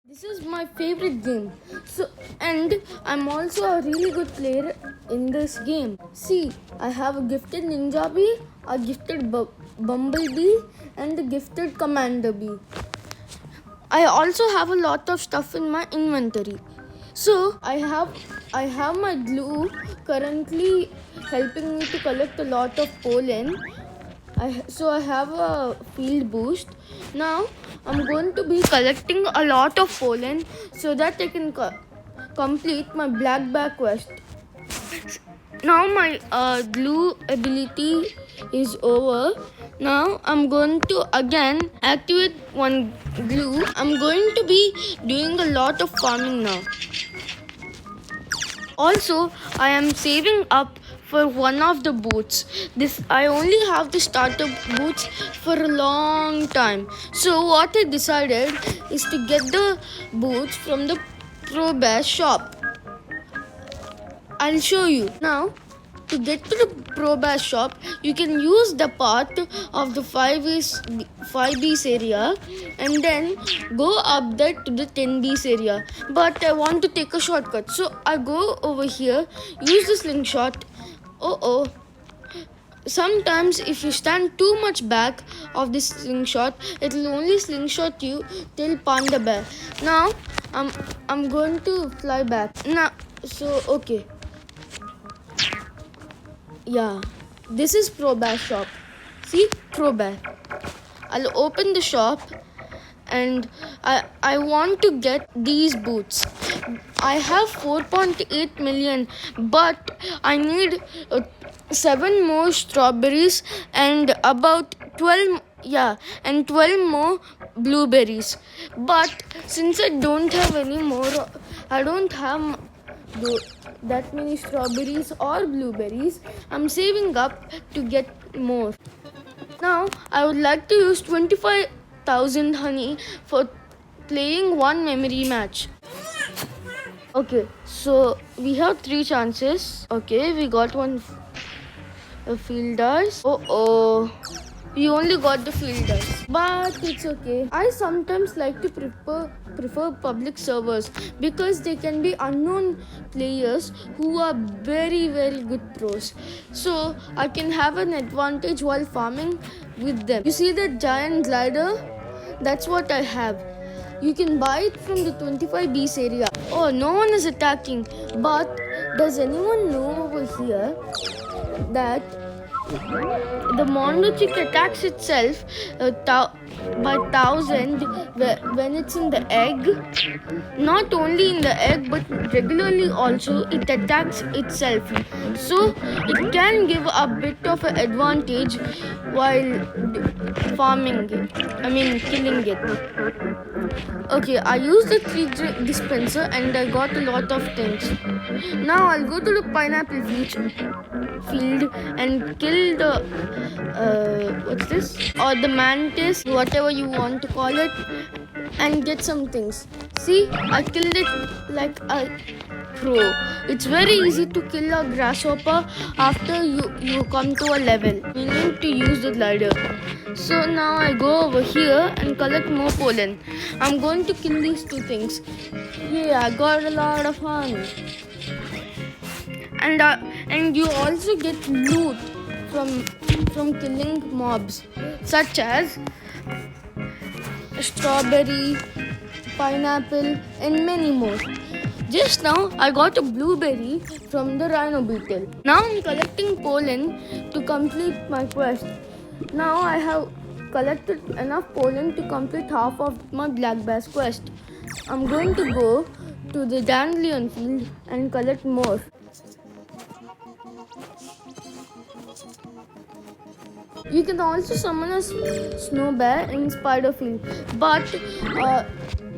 This is my favorite game. And I'm also a really good player in this game. See, I have a gifted Ninja Bee, a gifted Bumblebee, and a gifted Commander Bee. I also have a lot of stuff in my inventory. So I have my glue currently helping me to collect a lot of pollen. So I have a field boost. Now I'm going to be collecting a lot of pollen so that I can complete my black bear quest. Now my glue ability is over. Now I'm going to again activate one glue. I'm going to be doing a lot of farming now. Also, I am saving up for one of the boots. I only have the starter boots for a long time. So what I decided is to get the boots from the Pro Bear shop. I'll show you. Now, to get to the Pro Bear shop, you can use the path of the 5Bs area and then go up there to the 10Bs area. But I want to take a shortcut. So I go over here, use the slingshot. Sometimes if you stand too much back of this slingshot, it will only slingshot you till Panda Bear. Now I'm going to fly back. Okay. Yeah, this is Pro Bear shop. See, Pro Bear. I'll open the shop and I want to get these boots. I have 4.8 million, but I need 7 more strawberries and about 12 more blueberries. But since I don't have any more, I don't have that many strawberries or blueberries. I'm saving up to get more. Now I would like to use 25,000 honey for playing one memory match. Okay, so we have 3 chances. Okay, we got one field dice. We only got the field dice, but it's okay. I sometimes like to prefer public servers because they can be unknown players who are very good pros. So I can have an advantage while farming with them. You see that giant glider? That's what I have. You can buy it from the 25Bs area. Oh, no one is attacking. But does anyone know over here that the Mondo chick attacks itself by 1,000 when it's in the egg? Not only in the egg but regularly also it attacks itself. So it can give a bit of an advantage while farming it. Killing it. Okay, I used the tree dispenser and I got a lot of things. Now I'll go to the pineapple field and kill the what's this? Or the mantis, whatever you want to call it, and get some things. See, I killed it like a pro. It's very easy to kill a grasshopper after you come to a level. You need to use the glider. So now I go over here and collect more pollen. I'm going to kill these 2 things. Yeah, I got a lot of fun. And you also get loot from killing mobs, such as strawberry, pineapple, and many more. Just now I got a blueberry from the rhino beetle. Now I'm collecting pollen to complete my quest. Now I have collected enough pollen to complete half of my black bear's quest. I'm going to go to the dandelion field and collect more. You can also summon a snow bear in spider field, but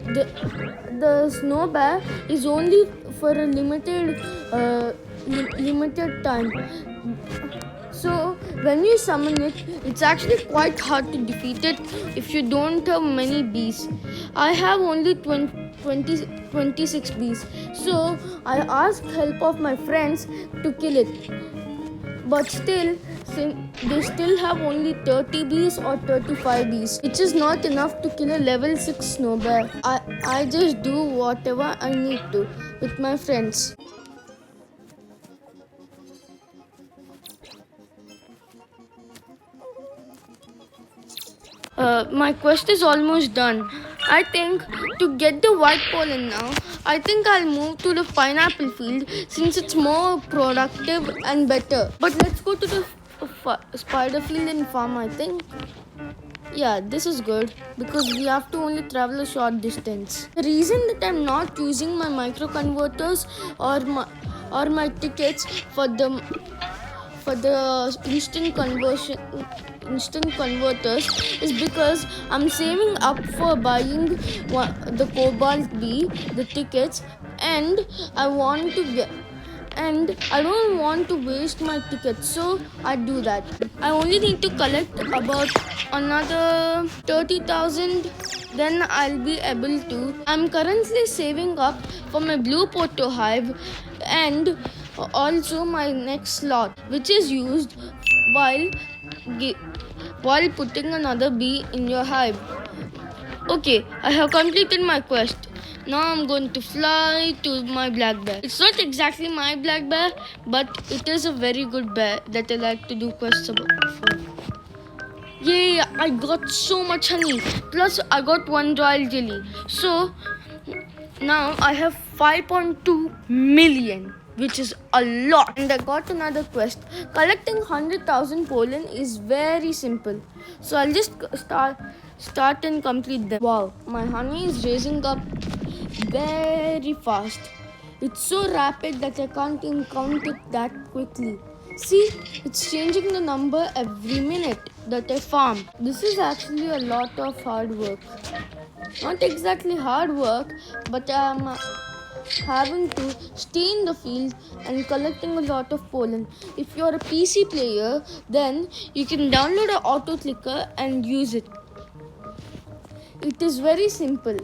the snow bear is only for a limited time. So when you summon it, it's actually quite hard to defeat it if you don't have many bees. I have only 26 bees, so I asked help of my friends to kill it. But still, since they still have only 30 bees or 35 bees, which is not enough to kill a level 6 snow bear. I just do whatever I need to with my friends. My quest is almost done. I think to get the white pollen now, I think I'll move to the pineapple field since it's more productive and better. But let's go to the spider field and farm, I think. Yeah, this is good because we have to only travel a short distance. The reason that I'm not using my micro converters or my tickets for the instant converters is because I'm saving up for buying the cobalt bee, the tickets, and I want to get and I don't want to waste my tickets, so I do that. I only need to collect about another 30,000, then I'll be able to. I'm currently saving up for my blue Porto hive and also my next slot, which is used while putting another bee in your hive. Okay, I have completed my quest. Now I'm going to fly to my black bear. It's not exactly my black bear, but it is a very good bear that I like to do quests for. Yay, I got so much honey. Plus I got one royal jelly. So now I have 5.2 million, which is a lot. And I got another quest. Collecting 100,000 pollen is very simple. So I'll just start and complete them. Wow, my honey is raising up very fast. It's so rapid that I can't even count it that quickly. See, it's changing the number every minute that I farm. This is actually a lot of hard work. Not exactly hard work, but I'm having to stay in the field and collecting a lot of pollen. If you're a PC player, then you can download an auto clicker and use it. It is very simple.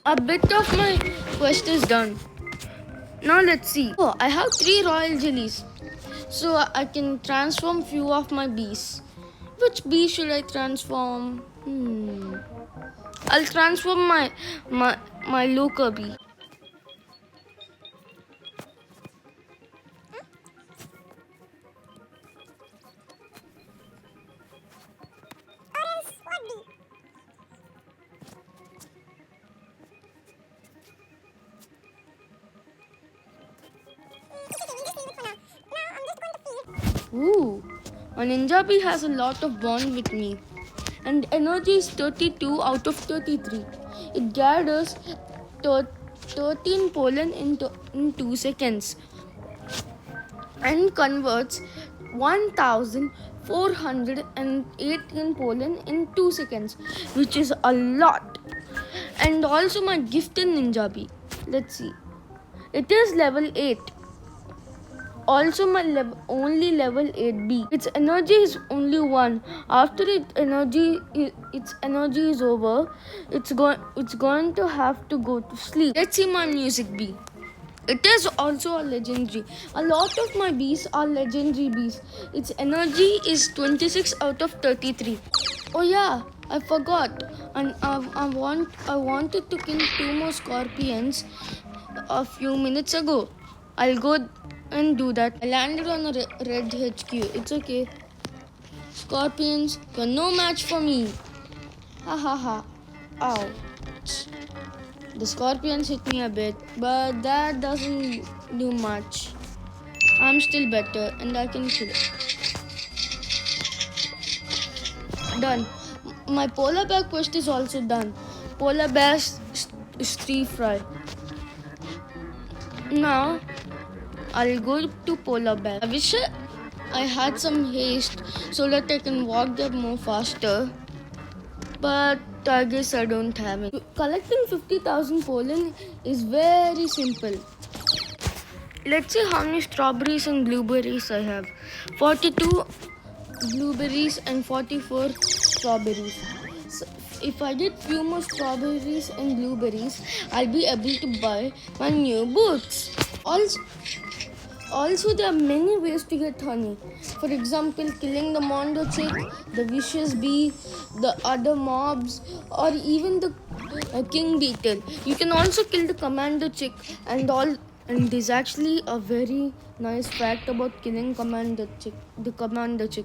A bit of my quest is done. Now let's see. Oh, I have 3 royal jellies. So I can transform few of my bees. Which bee should I transform? I'll transform my Loca bee. Ooh, a ninja bee has a lot of bond with me. And energy is 32 out of 33. It gathers 13 pollen in 2 seconds and converts 1,418 pollen in 2 seconds, which is a lot. And also my gifted ninja bee. Let's see. It is level 8. Also my only level 8B. Its energy is only 1. After its energy is over, it's going to have to go to sleep. Let's see my music bee. It is also a legendary. A lot of my bees are legendary bees. Its energy is 26 out of 33. Oh yeah, I forgot. And I wanted to kill 2 more scorpions a few minutes ago. I'll go and do that. I landed on a red HQ. It's okay. Scorpions, you're no match for me. Ha ha ha. Ouch. The scorpions hit me a bit, but that doesn't do much. I'm still better and I can kill it. Done. My polar bear quest is also done. Polar bear stir fry. Now I'll go to polar bear. I wish I had some haste so that I can walk there more faster. But I guess I don't have it. Collecting 50,000 pollen is very simple. Let's see how many strawberries and blueberries I have. 42 blueberries and 44 strawberries. So if I get few more strawberries and blueberries, I'll be able to buy my new boots. Also, also, there are many ways to get honey. For example, killing the mondo chick, the vicious bee, the other mobs, or even the king beetle. You can also kill the commando chick and all. And there's actually a very nice fact about killing commando chick. The commando chick.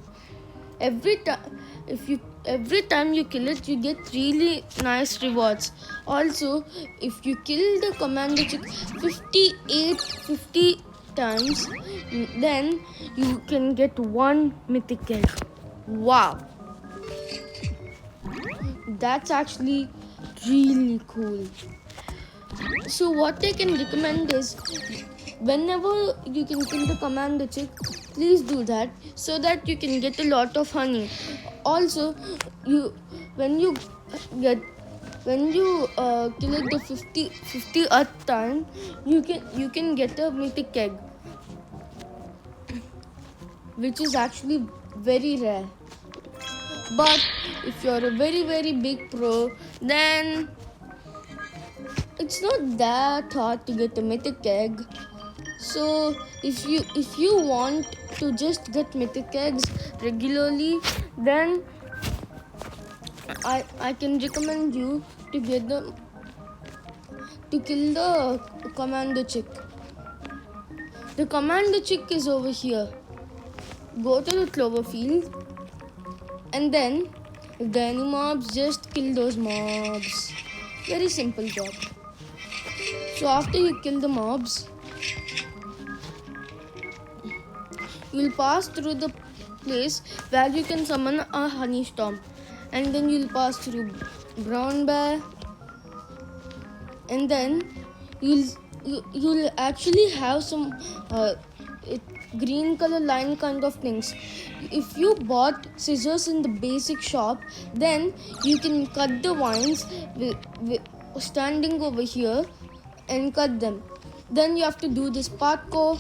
Every time you kill it, you get really nice rewards. Also, if you kill the commando chick 50 times, then you can get one mythic egg. Wow, that's actually really cool. So what I can recommend is, whenever you can kill the commando chick, please do that so that you can get a lot of honey. Also, when you kill it the 50th time, you can get a mythic egg, which is actually very rare. But if you're a very big pro, then it's not that hard to get a mythic egg. So if you want to just get mythic eggs regularly, then I can recommend you to get them to kill the commando chick. The commando chick is over here. Go to the clover field, and then if there are any mobs, just kill those mobs. Very simple job. So after you kill the mobs, you'll pass through the place where you can summon a honey storm, and then you'll pass through brown bear, and then you'll actually have some green color line kind of things. If you bought scissors in the basic shop, then you can cut the vines standing over here and cut them. Then you have to do this parkour,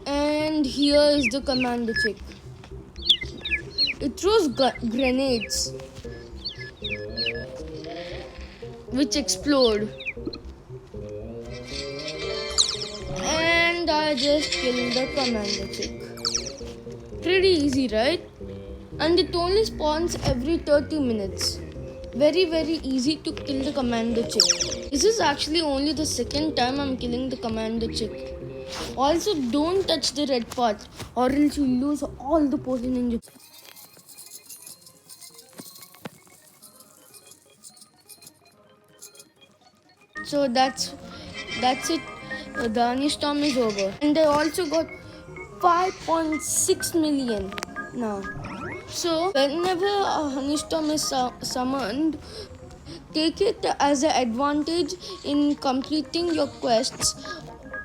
and here is the commando chick. It throws grenades which explode, and I just killed the commando chick. Pretty easy, right? And it only spawns every 30 minutes. Very easy to kill the commando chick. This is actually only the second time I'm killing the commando chick. Also, don't touch the red part, or else you lose all the potion in your. So that's it. The honey storm is over, and I also got 5.6 million now. So whenever a honey storm is summoned, take it as an advantage in completing your quests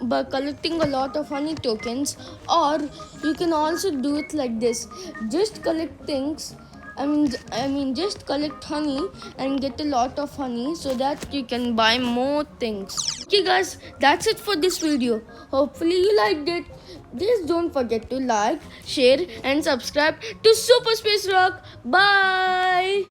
by collecting a lot of honey tokens, or you can also do it like this. Just collect things. I mean, just collect honey and get a lot of honey so that you can buy more things. Okay, guys, that's it for this video. Hopefully, you liked it. Please don't forget to like, share, and subscribe to Super Space Rock. Bye.